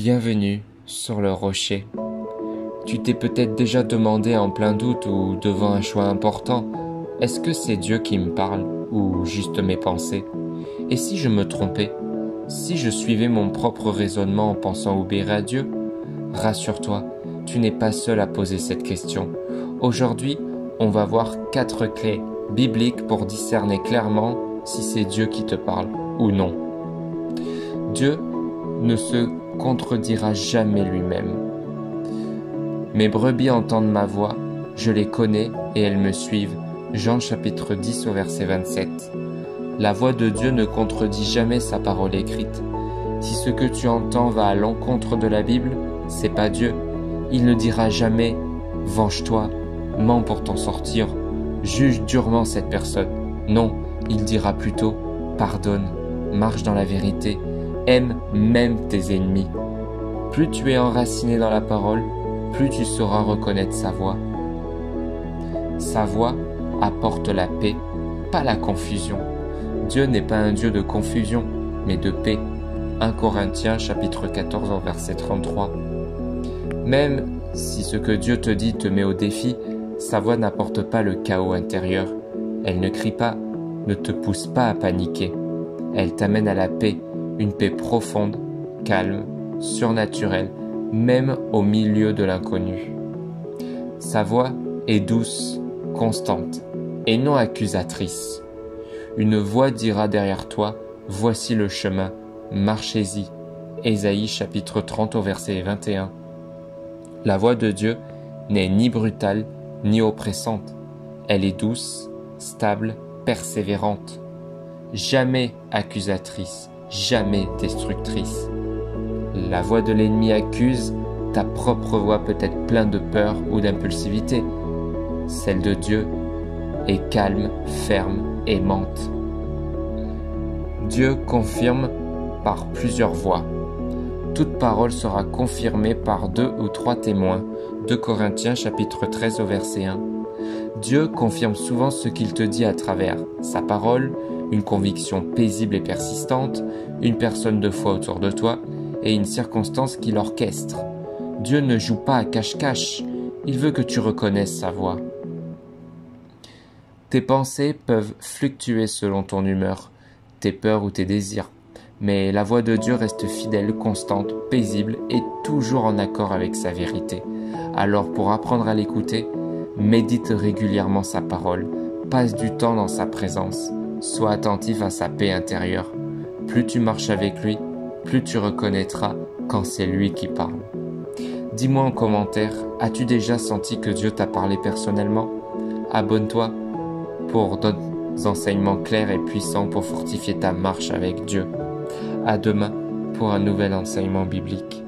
Bienvenue sur le rocher. Tu t'es peut-être déjà demandé en plein doute ou devant un choix important, est-ce que c'est Dieu qui me parle ou juste mes pensées? Et si je me trompais? Si je suivais mon propre raisonnement en pensant obéir à Dieu? Rassure-toi, tu n'es pas seul à poser cette question. Aujourd'hui, on va voir 4 clés bibliques pour discerner clairement si c'est Dieu qui te parle ou non. Dieu ne se contredira jamais lui-même. Mes brebis entendent ma voix, je les connais et elles me suivent. Jean chapitre 10 au verset 27. La voix de Dieu ne contredit jamais sa parole écrite. Si ce que tu entends va à l'encontre de la Bible, c'est pas Dieu. Il ne dira jamais « Venge-toi, mens pour t'en sortir, juge durement cette personne ». Non, il dira plutôt « Pardonne, marche dans la vérité, aime même tes ennemis ». Plus tu es enraciné dans la parole, plus tu sauras reconnaître sa voix. Sa voix apporte la paix, pas la confusion. Dieu n'est pas un Dieu de confusion, mais de paix. 1 Corinthiens chapitre 14 verset 33. Même si ce que Dieu te dit te met au défi, sa voix n'apporte pas le chaos intérieur. Elle ne crie pas, ne te pousse pas à paniquer. Elle t'amène à la paix, une paix profonde, calme, surnaturelle, même au milieu de l'inconnu. Sa voix est douce, constante, et non accusatrice. Une voix dira derrière toi, voici le chemin, marchez-y. Ésaïe chapitre 30 au verset 21. La voix de Dieu n'est ni brutale, ni oppressante. Elle est douce, stable, persévérante. Jamais accusatrice, jamais destructrice. La voix de l'ennemi accuse, ta propre voix peut être pleine de peur ou d'impulsivité. Celle de Dieu est calme, ferme, aimante. Dieu confirme par plusieurs voix. Toute parole sera confirmée par 2 ou 3 témoins. 2 Corinthiens chapitre 13 au verset 1. Dieu confirme souvent ce qu'il te dit à travers sa parole, une conviction paisible et persistante, une personne de foi autour de toi et une circonstance qui l'orchestre. Dieu ne joue pas à cache-cache, il veut que tu reconnaisses sa voix. Tes pensées peuvent fluctuer selon ton humeur, tes peurs ou tes désirs, mais la voix de Dieu reste fidèle, constante, paisible et toujours en accord avec sa vérité. Alors pour apprendre à l'écouter, médite régulièrement sa parole, passe du temps dans sa présence, sois attentif à sa paix intérieure. Plus tu marches avec lui, plus tu reconnaîtras quand c'est lui qui parle. Dis-moi en commentaire, as-tu déjà senti que Dieu t'a parlé personnellement? Abonne-toi pour d'autres enseignements clairs et puissants pour fortifier ta marche avec Dieu. À demain pour un nouvel enseignement biblique.